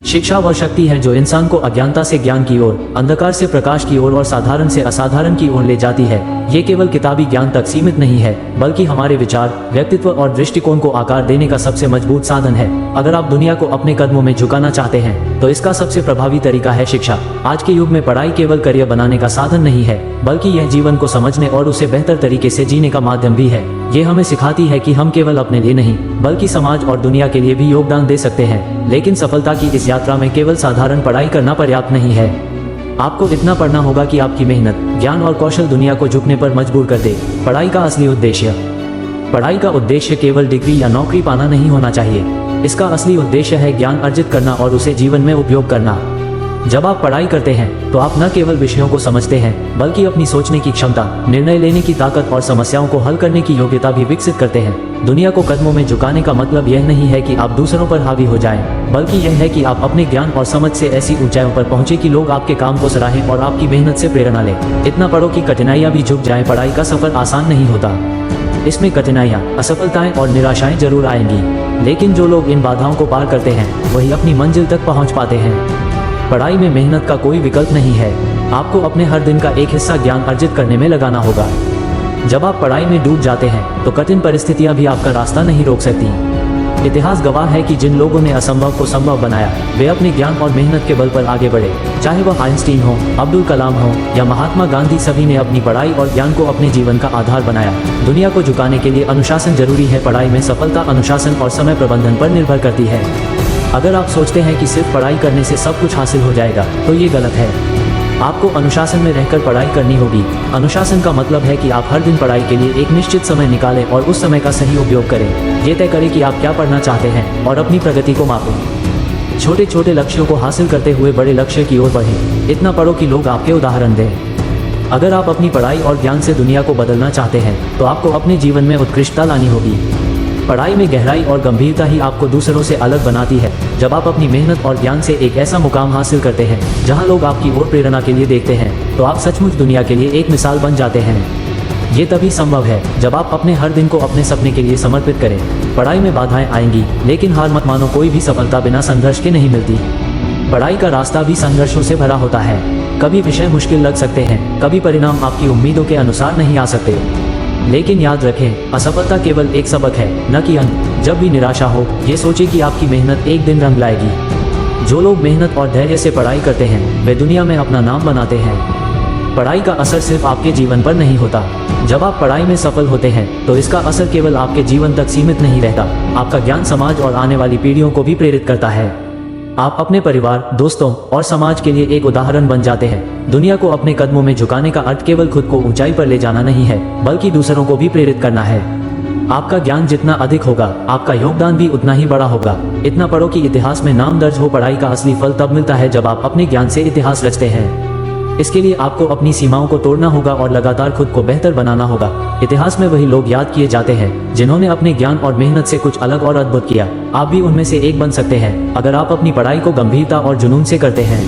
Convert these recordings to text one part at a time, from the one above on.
शिक्षा वह शक्ति है जो इंसान को अज्ञानता से ज्ञान की ओर, अंधकार से प्रकाश की ओर और साधारण से असाधारण की ओर ले जाती है। ये केवल किताबी ज्ञान तक सीमित नहीं है, बल्कि हमारे विचार, व्यक्तित्व और दृष्टिकोण को आकार देने का सबसे मजबूत साधन है। अगर आप दुनिया को अपने कदमों में झुकाना चाहते हैं, तो इसका सबसे प्रभावी तरीका है शिक्षा। आज के युग में पढ़ाई केवल करियर बनाने का साधन नहीं है, बल्कि यह जीवन को समझने और उसे बेहतर तरीके से जीने का माध्यम भी है। ये हमें सिखाती है कि हम केवल अपने लिए नहीं, बल्कि समाज और दुनिया के लिए भी योगदान दे सकते हैं। लेकिन सफलता की इस यात्रा में केवल साधारण पढ़ाई करना पर्याप्त नहीं है। आपको इतना पढ़ना होगा कि आपकी मेहनत, ज्ञान और कौशल दुनिया को झुकने पर मजबूर कर दे। पढ़ाई का असली उद्देश्य। पढ़ाई का उद्देश्य केवल डिग्री या नौकरी पाना नहीं होना चाहिए। इसका असली उद्देश्य है ज्ञान अर्जित करना और उसे जीवन में उपयोग करना। जब आप पढ़ाई करते हैं, तो आप न केवल विषयों को समझते हैं, बल्कि अपनी सोचने की क्षमता, निर्णय लेने की ताकत और समस्याओं को हल करने की योग्यता भी विकसित करते हैं। दुनिया को कदमों में झुकाने का मतलब यह नहीं है कि आप दूसरों पर हावी हो जाएं, बल्कि यह है कि आप अपने ज्ञान और समझ से ऐसी ऊंचाइयों पर पहुंचे कि लोग आपके काम को सराहें और आपकी मेहनत से प्रेरणा लें। इतना पढ़ो कि कठिनाइयां भी झुक जाएं। पढ़ाई का सफर आसान नहीं होता। इसमें कठिनाइयां, असफलताएं और निराशाएं जरूर आएंगी, लेकिन जो लोग इन बाधाओं को पार करते हैं, वही अपनी मंजिल तक पहुंच पाते हैं। पढ़ाई में मेहनत का कोई विकल्प नहीं है। आपको अपने हर दिन का एक हिस्सा ज्ञान अर्जित करने में लगाना होगा। जब आप पढ़ाई में डूब जाते हैं, तो कठिन परिस्थितियां भी आपका रास्ता नहीं रोक सकती। इतिहास गवाह है कि जिन लोगों ने असंभव को संभव बनाया, वे अपने ज्ञान और मेहनत के बल पर आगे बढ़े। चाहे वह आइंस्टीन हो, अब्दुल कलाम हो या महात्मा गांधी, सभी ने अपनी पढ़ाई और ज्ञान को अपने जीवन का आधार बनाया। दुनिया को झुकाने के लिए अनुशासन जरूरी है। पढ़ाई में सफलता अनुशासन और समय प्रबंधन पर निर्भर करती है। अगर आप सोचते हैं कि सिर्फ पढ़ाई करने से सब कुछ हासिल हो जाएगा, तो ये गलत है। आपको अनुशासन में रहकर पढ़ाई करनी होगी। अनुशासन का मतलब है कि आप हर दिन पढ़ाई के लिए एक निश्चित समय निकालें और उस समय का सही उपयोग करें। ये तय करें कि आप क्या पढ़ना चाहते हैं और अपनी प्रगति को मापें। छोटे छोटे लक्ष्यों को हासिल करते हुए बड़े लक्ष्य की ओर बढ़ें। इतना पढ़ो कि लोग आपके उदाहरण दें। अगर आप अपनी पढ़ाई और ज्ञान से दुनिया को बदलना चाहते हैं, तो आपको अपने जीवन में उत्कृष्टता लानी होगी। पढ़ाई में गहराई और गंभीरता ही आपको दूसरों से अलग बनाती है। जब आप अपनी मेहनत और ज्ञान से एक ऐसा मुकाम हासिल करते हैं जहां लोग आपकी ओर प्रेरणा के लिए देखते हैं, तो आप सचमुच दुनिया के लिए एक मिसाल बन जाते हैं। ये तभी संभव है जब आप अपने हर दिन को अपने सपने के लिए समर्पित करें। पढ़ाई में बाधाएं आएंगी, लेकिन हार मत मानो। कोई भी सफलता बिना संघर्ष के नहीं मिलती। पढ़ाई का रास्ता भी संघर्षों से भरा होता है। कभी विषय मुश्किल लग सकते हैं, कभी परिणाम आपकी उम्मीदों के अनुसार नहीं आ सकते। लेकिन याद रखें, असफलता केवल एक सबक है, न कि अंत। जब भी निराशा हो, ये सोचें कि आपकी मेहनत एक दिन रंग लाएगी। जो लोग मेहनत और धैर्य से पढ़ाई करते हैं, वे दुनिया में अपना नाम बनाते हैं। पढ़ाई का असर सिर्फ आपके जीवन पर नहीं होता। जब आप पढ़ाई में सफल होते हैं, तो इसका असर केवल आपके जीवन तक सीमित नहीं रहता। आपका ज्ञान समाज और आने वाली पीढ़ियों को भी प्रेरित करता है। आप अपने परिवार, दोस्तों और समाज के लिए एक उदाहरण बन जाते हैं। दुनिया को अपने कदमों में झुकाने का अर्थ केवल खुद को ऊंचाई पर ले जाना नहीं है, बल्कि दूसरों को भी प्रेरित करना है। आपका ज्ञान जितना अधिक होगा, आपका योगदान भी उतना ही बड़ा होगा। इतना पढ़ो कि इतिहास में नाम दर्ज हो। पढ़ाई का असली फल तब मिलता है जब आप अपने ज्ञान से इतिहास रचते हैं। इसके लिए आपको अपनी सीमाओं को तोड़ना होगा और लगातार खुद को बेहतर बनाना होगा। इतिहास में वही लोग याद किए जाते हैं जिन्होंने अपने ज्ञान और मेहनत से कुछ अलग और अद्भुत किया। आप भी उनमें से एक बन सकते हैं, अगर आप अपनी पढ़ाई को गंभीरता और जुनून से करते हैं।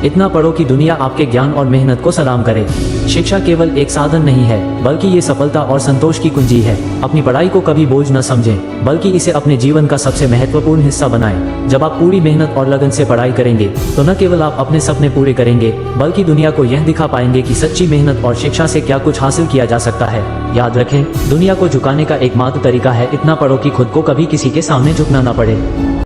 इतना पढ़ो कि दुनिया आपके ज्ञान और मेहनत को सलाम करे। शिक्षा केवल एक साधन नहीं है, बल्कि ये सफलता और संतोष की कुंजी है। अपनी पढ़ाई को कभी बोझ न समझें, बल्कि इसे अपने जीवन का सबसे महत्वपूर्ण हिस्सा बनाएं। जब आप पूरी मेहनत और लगन से पढ़ाई करेंगे, तो न केवल आप अपने सपने पूरे करेंगे, बल्कि दुनिया को यह दिखा पाएंगे कि सच्ची मेहनत और शिक्षा से क्या कुछ हासिल किया जा सकता है। याद रखें, दुनिया को झुकाने का एकमात्र तरीका है इतना पढ़ो कि खुद को कभी किसी के सामने झुकना न पड़े।